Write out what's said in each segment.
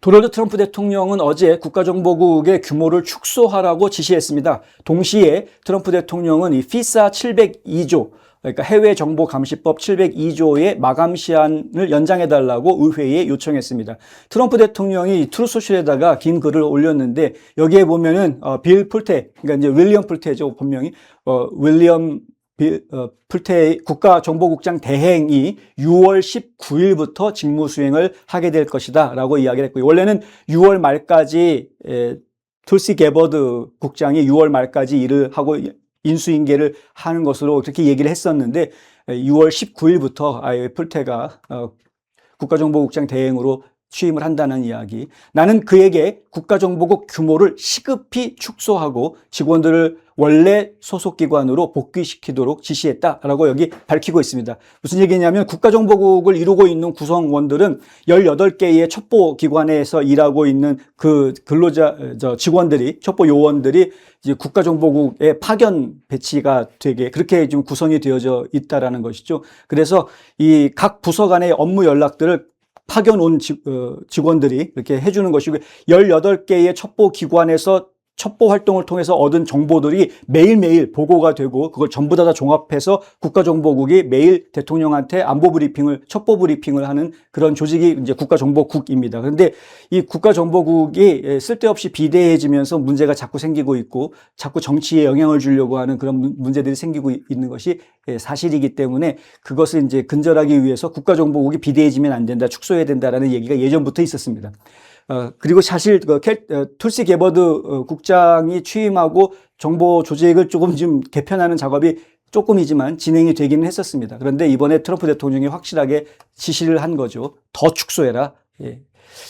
도널드 트럼프 대통령은 어제 국가정보국의 규모를 축소하라고 지시했습니다. 동시에 트럼프 대통령은 이 피사 702조, 그러니까 해외정보감시법 702조의 마감시한을 연장해달라고 의회에 요청했습니다. 트럼프 대통령이 트루소셜에다가 긴 글을 올렸는데 여기에 보면은 빌 풀테, 그러니까 이제 윌리엄 풀테죠, 본명이. 윌리엄 풀테의 국가정보국장 대행이 6월 19일부터 직무 수행을 하게 될 것이다 라고 이야기를 했고요. 원래는 6월 말까지 툴시 게버드 국장이 6월 말까지 일을 하고 인수인계를 하는 것으로 그렇게 얘기를 했었는데 6월 19일부터 아예 풀테가 국가정보국장 대행으로 취임을 한다는 이야기. 나는 그에게 국가정보국 규모를 시급히 축소하고 직원들을 원래 소속기관으로 복귀시키도록 지시했다라고 여기 밝히고 있습니다. 무슨 얘기냐면 국가정보국을 이루고 있는 구성원들은 18개의 첩보기관에서 일하고 있는 그 직원들이, 첩보 요원들이 이제 국가정보국에 파견 배치가 되게 그렇게 좀 구성이 되어져 있다라는 것이죠. 그래서 이 각 부서 간의 업무 연락들을 파견 온 직원들이 이렇게 해주는 것이고 18개의 첩보기관에서 첩보 활동을 통해서 얻은 정보들이 매일매일 보고가 되고 그걸 전부 다 종합해서 국가정보국이 매일 대통령한테 안보 브리핑을, 첩보 브리핑을 하는 그런 조직이 이제 국가정보국입니다. 그런데 이 국가정보국이 쓸데없이 비대해지면서 문제가 자꾸 생기고 있고 자꾸 정치에 영향을 주려고 하는 그런 문제들이 생기고 있는 것이 사실이기 때문에 그것을 이제 근절하기 위해서 국가정보국이 비대해지면 안 된다, 축소해야 된다라는 얘기가 예전부터 있었습니다. 그리고 사실 툴시 게버드 국장이 취임하고 정보 조직을 조금 좀 개편하는 작업이 조금이지만 진행이 되기는 했었습니다. 그런데 이번에 트럼프 대통령이 확실하게 지시를 한 거죠. 더 축소해라. 예.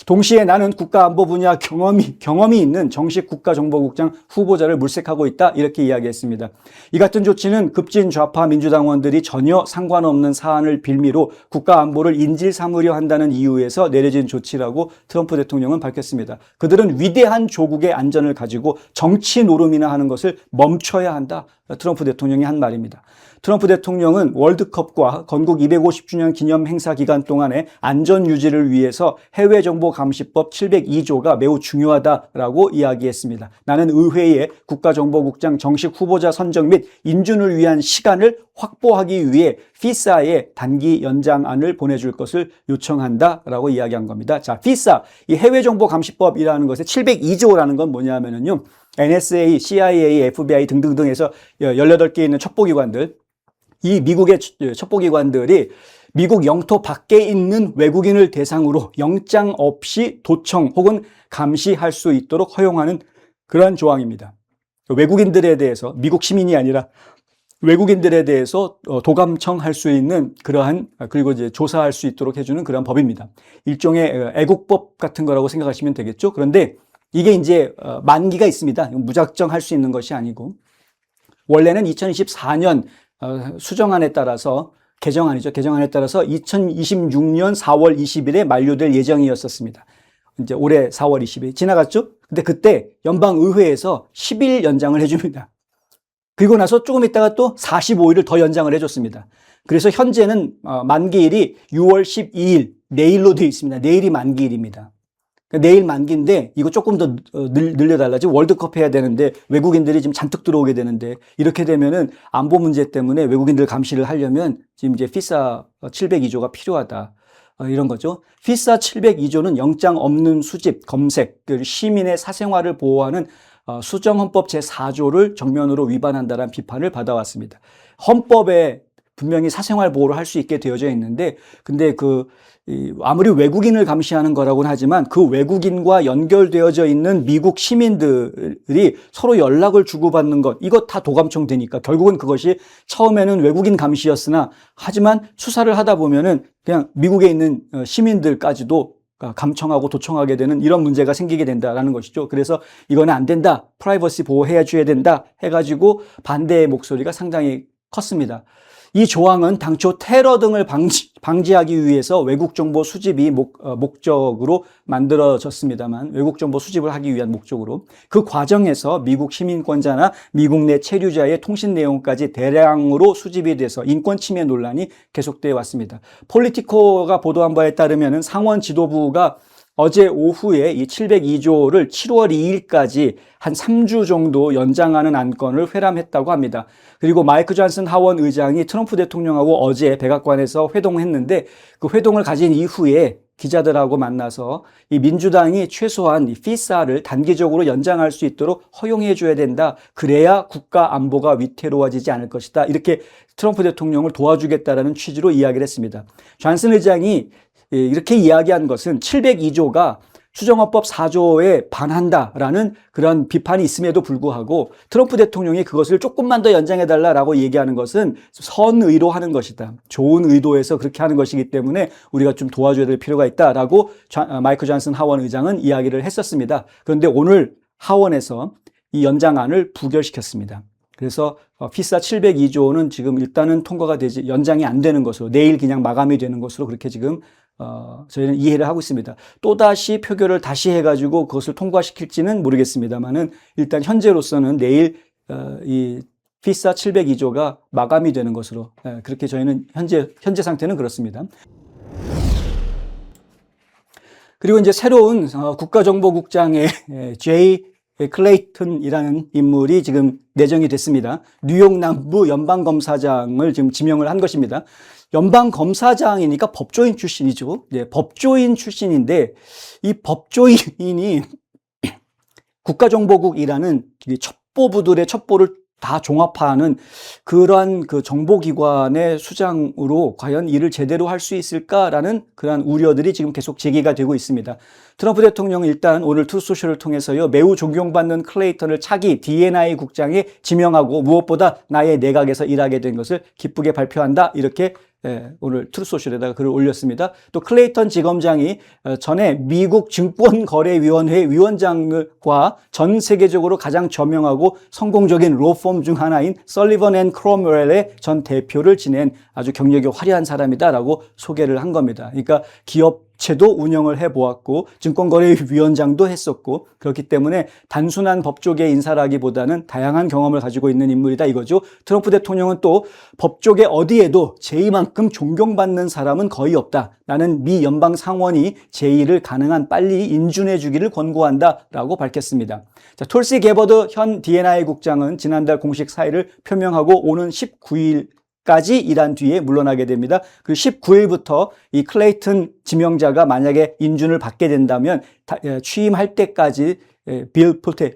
동시에 나는 국가안보 분야 경험이 있는 정식 국가정보국장 후보자를 물색하고 있다. 이렇게 이야기했습니다. 이 같은 조치는 급진 좌파 민주당원들이 전혀 상관없는 사안을 빌미로 국가안보를 인질 삼으려 한다는 이유에서 내려진 조치라고 트럼프 대통령은 밝혔습니다. 그들은 위대한 조국의 안전을 가지고 정치 노름이나 하는 것을 멈춰야 한다. 트럼프 대통령이 한 말입니다. 트럼프 대통령은 월드컵과 건국 250주년 기념 행사 기간 동안에 안전 유지를 위해서 해외정보감시법 702조가 매우 중요하다라고 이야기했습니다. 나는 의회에 국가정보국장 정식 후보자 선정 및 인준을 위한 시간을 확보하기 위해 피사에 단기 연장안을 보내줄 것을 요청한다라고 이야기한 겁니다. 자, 피사, 이 해외정보감시법이라는 것의 702조라는 건 뭐냐면요. NSA, CIA, FBI 등등등에서 18개 있는 첩보기관들, 이 미국의 첩보기관들이 미국 영토 밖에 있는 외국인을 대상으로 영장 없이 도청 혹은 감시할 수 있도록 허용하는 그러한 조항입니다. 외국인들에 대해서, 미국 시민이 아니라 외국인들에 대해서 도감청할 수 있는 그러한, 그리고 이제 조사할 수 있도록 해주는 그러한 법입니다. 일종의 애국법 같은 거라고 생각하시면 되겠죠. 그런데 이게 이제 만기가 있습니다. 무작정 할 수 있는 것이 아니고 원래는 2024년 수정안에 따라서 개정안에 따라서 2026년 4월 20일에 만료될 예정이었었습니다. 이제 올해 4월 20일 지나갔죠? 근데 그때 연방의회에서 10일 연장을 해줍니다. 그리고 나서 조금 있다가 또 45일을 더 연장을 해줬습니다. 그래서 현재는 만기일이 6월 12일 내일로 되어 있습니다. 내일이 만기일입니다. 내일 만기인데 이거 조금 더 늘려달라. 지금 월드컵 해야 되는데 외국인들이 지금 잔뜩 들어오게 되는데 이렇게 되면은 안보 문제 때문에 외국인들 감시를 하려면 지금 이제 피사 702조가 필요하다. 이런 거죠. 피사 702조는 영장 없는 수집, 검색, 시민의 사생활을 보호하는 수정헌법 제4조를 정면으로 위반한다는 비판을 받아왔습니다. 헌법에 분명히 사생활 보호를 할 수 있게 되어져 있는데 근데 아무리 외국인을 감시하는 거라고는 하지만 그 외국인과 연결되어져 있는 미국 시민들이 서로 연락을 주고받는 것, 이거 다 도감청 되니까 결국은 그것이 처음에는 외국인 감시였으나 하지만 수사를 하다 보면은 그냥 미국에 있는 시민들까지도 감청하고 도청하게 되는 이런 문제가 생기게 된다라는 것이죠. 그래서 이거는 안 된다. 프라이버시 보호해 줘야 된다 해가지고 반대의 목소리가 상당히 컸습니다. 이 조항은 당초 테러 등을 방지하기 위해서 외국 정보 수집이 목적으로 만들어졌습니다만 외국 정보 수집을 하기 위한 목적으로 그 과정에서 미국 시민권자나 미국 내 체류자의 통신 내용까지 대량으로 수집이 돼서 인권 침해 논란이 계속되어 왔습니다. 폴리티코가 보도한 바에 따르면 상원 지도부가 어제 오후에 이 702조를 7월 2일까지 한 3주 정도 연장하는 안건을 회람했다고 합니다. 그리고 마이크 존슨 하원 의장이 트럼프 대통령하고 어제 백악관에서 회동했는데 그 회동을 가진 이후에 기자들하고 만나서 이 민주당이 최소한 이 피사를 단기적으로 연장할 수 있도록 허용해 줘야 된다. 그래야 국가 안보가 위태로워지지 않을 것이다. 이렇게 트럼프 대통령을 도와주겠다라는 취지로 이야기를 했습니다. 존슨 의장이 이렇게 이야기한 것은 702조가 수정헌법 4조에 반한다라는 그런 비판이 있음에도 불구하고 트럼프 대통령이 그것을 조금만 더 연장해달라고 얘기하는 것은 선의로 하는 것이다. 좋은 의도에서 그렇게 하는 것이기 때문에 우리가 좀 도와줘야 될 필요가 있다라고 마이크 존슨 하원 의장은 이야기를 했었습니다. 그런데 오늘 하원에서 이 연장안을 부결시켰습니다. 그래서 피사 702조는 지금 일단은 통과가 되지 연장이 안 되는 것으로 내일 그냥 마감이 되는 것으로 그렇게 지금 저희는 이해를 하고 있습니다. 또다시 표결을 다시 해가지고 그것을 통과시킬지는 모르겠습니다만은 일단 현재로서는 내일 이 피사 702조가 마감이 되는 것으로 그렇게 저희는 현재 상태는 그렇습니다. 그리고 이제 새로운 국가정보국장의 제이 클레이턴이라는 인물이 지금 내정이 됐습니다. 뉴욕 남부 연방검사장을 지금 지명을 한 것입니다. 연방검사장이니까 법조인 출신이죠. 네, 법조인 출신인데 이 법조인이 국가정보국이라는 첩보부들의 첩보를 다 종합하는 그러한 그 정보기관의 수장으로 과연 일을 제대로 할 수 있을까라는 그러한 우려들이 지금 계속 제기가 되고 있습니다. 트럼프 대통령은 일단 오늘 투소셜을 통해서요, 매우 존경받는 클레이턴을 차기 D&I 국장에 지명하고 무엇보다 나의 내각에서 일하게 된 것을 기쁘게 발표한다. 이렇게 오늘 트루소셜에다가 글을 올렸습니다. 또 클레이턴 지검장이 전에 미국 증권거래위원회 위원장과 전 세계적으로 가장 저명하고 성공적인 로펌 중 하나인 설리번 앤 크롬웰의 전 대표를 지낸 아주 경력이 화려한 사람이다라고 소개를 한 겁니다. 그러니까 기업체도 운영을 해보았고 증권거래위원장도 했었고 그렇기 때문에 단순한 법조계 인사라기보다는 다양한 경험을 가지고 있는 인물이다 이거죠. 트럼프 대통령은 또 법조계 어디에도 제이만큼 존경받는 사람은 거의 없다. 나는 미 연방 상원이 제의를 가능한 빨리 인준해 주기를 권고한다라고 밝혔습니다. 자, 톨시 게버드 현 D&I 국장은 지난달 공식 사의를 표명하고 오는 19일까지 일한 뒤에 물러나게 됩니다. 그 19일부터 이 클레이턴 지명자가 만약에 인준을 받게 된다면 취임할 때까지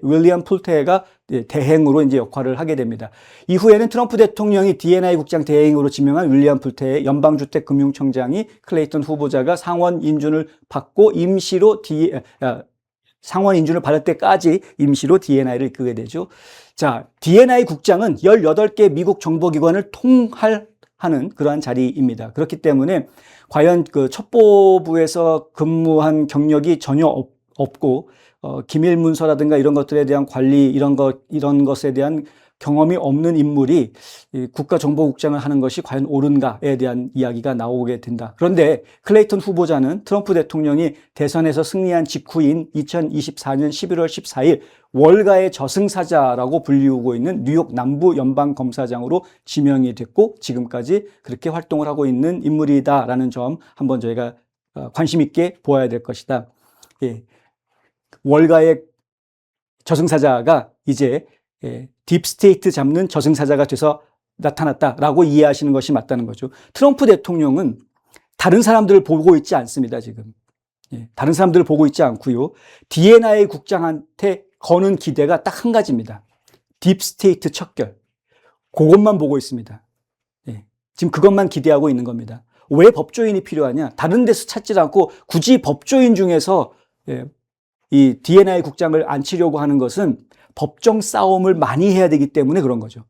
윌리엄 풀테가 대행으로 이제 역할을 하게 됩니다. 이후에는 트럼프 대통령이 D&I 국장 대행으로 지명한 윌리엄 풀테의 연방주택금융청장이 클레이턴 후보자가 상원 인준을 받고 임시로 상원 인준을 받을 때까지 임시로 D&I를 이끌게 되죠. 자, D&I 국장은 18개 미국 정보기관을 통할하는 그러한 자리입니다. 그렇기 때문에 과연 그 첩보부에서 근무한 경력이 전혀 없고 기밀 문서라든가 이런 것들에 대한 관리 이런 것에 대한 경험이 없는 인물이 국가정보국장을 하는 것이 과연 옳은가에 대한 이야기가 나오게 된다. 그런데 클레이턴 후보자는 트럼프 대통령이 대선에서 승리한 직후인 2024년 11월 14일 월가의 저승사자라고 불리우고 있는 뉴욕 남부 연방검사장으로 지명이 됐고 지금까지 그렇게 활동을 하고 있는 인물이다라는 점 한번 저희가 관심 있게 보아야 될 것이다. 예. 월가의 저승사자가 이제 딥스테이트 잡는 저승사자가 돼서 나타났다라고 이해하시는 것이 맞다는 거죠. 트럼프 대통령은 다른 사람들을 보고 있지 않습니다, 지금. 다른 사람들을 보고 있지 않고요. D&I 국장한테 거는 기대가 딱 한 가지입니다. 딥스테이트 척결. 그것만 보고 있습니다. 지금 그것만 기대하고 있는 겁니다. 왜 법조인이 필요하냐? 다른 데서 찾지 않고 굳이 법조인 중에서 이 D&I 국장을 앉히려고 하는 것은 법정 싸움을 많이 해야 되기 때문에 그런 거죠.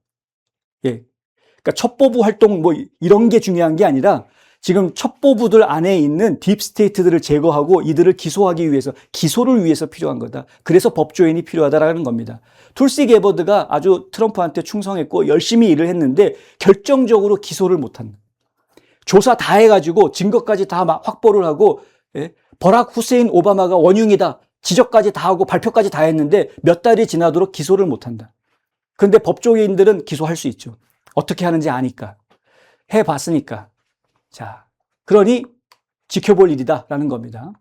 그러니까 첩보부 활동 뭐 이런 게 중요한 게 아니라 지금 첩보부들 안에 있는 딥스테이트들을 제거하고 이들을 기소하기 위해서 기소를 위해서 필요한 거다. 그래서 법조인이 필요하다라는 겁니다. 툴시 게버드가 아주 트럼프한테 충성했고 열심히 일을 했는데 결정적으로 기소를 못한다. 조사 다 해가지고 증거까지 다 확보를 하고 버락 후세인 오바마가 원흉이다. 지적까지 다 하고 발표까지 다 했는데 몇 달이 지나도록 기소를 못한다. 그런데 법조인들은 기소할 수 있죠. 어떻게 하는지 아니까. 해봤으니까. 자, 그러니 지켜볼 일이다라는 겁니다.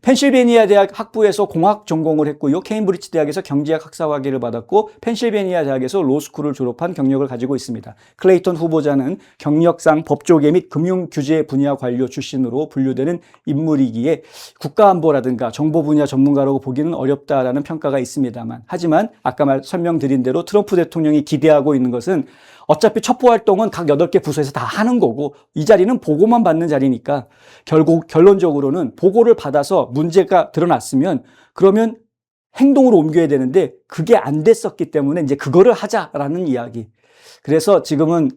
펜실베니아 대학 학부에서 공학 전공을 했고요. 케임브리지 대학에서 경제학 학사학위를 받았고 펜실베니아 대학에서 로스쿨을 졸업한 경력을 가지고 있습니다. 클레이턴 후보자는 경력상 법조계 및 금융규제 분야 관료 출신으로 분류되는 인물이기에 국가안보라든가 정보 분야 전문가라고 보기는 어렵다라는 평가가 있습니다만, 하지만 아까 설명드린 대로 트럼프 대통령이 기대하고 있는 것은 어차피 첩보 활동은 각 8개 부서에서 다 하는 거고 이 자리는 보고만 받는 자리니까 결국 결론적으로는 보고를 받아서 문제가 드러났으면 그러면 행동으로 옮겨야 되는데 그게 안 됐었기 때문에 이제 그거를 하자라는 이야기. 그래서 지금은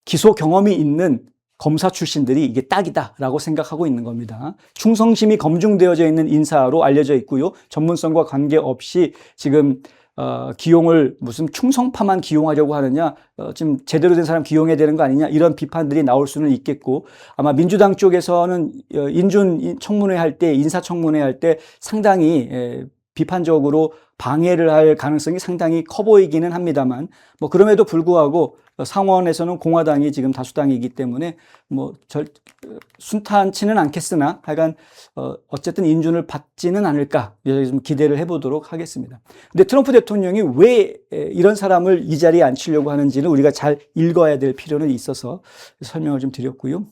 기소 경험이 있는 검사 출신들이 이게 딱이다라고 생각하고 있는 겁니다. 충성심이 검증되어져 있는 인사로 알려져 있고요. 전문성과 관계없이 지금 기용을 무슨 충성파만 기용하려고 하느냐, 지금 제대로 된 사람 기용해야 되는 거 아니냐, 이런 비판들이 나올 수는 있겠고, 아마 민주당 쪽에서는 인준 청문회 할 때, 인사청문회 할 때 상당히 비판적으로 방해를 할 가능성이 상당히 커 보이기는 합니다만, 뭐 그럼에도 불구하고 상원에서는 공화당이 지금 다수당이기 때문에 뭐 순탄치는 않겠으나 하여간 어쨌든 인준을 받지는 않을까 좀 기대를 해보도록 하겠습니다. 근데 트럼프 대통령이 왜 이런 사람을 이 자리에 앉히려고 하는지는 우리가 잘 읽어야 될 필요는 있어서 설명을 좀 드렸고요.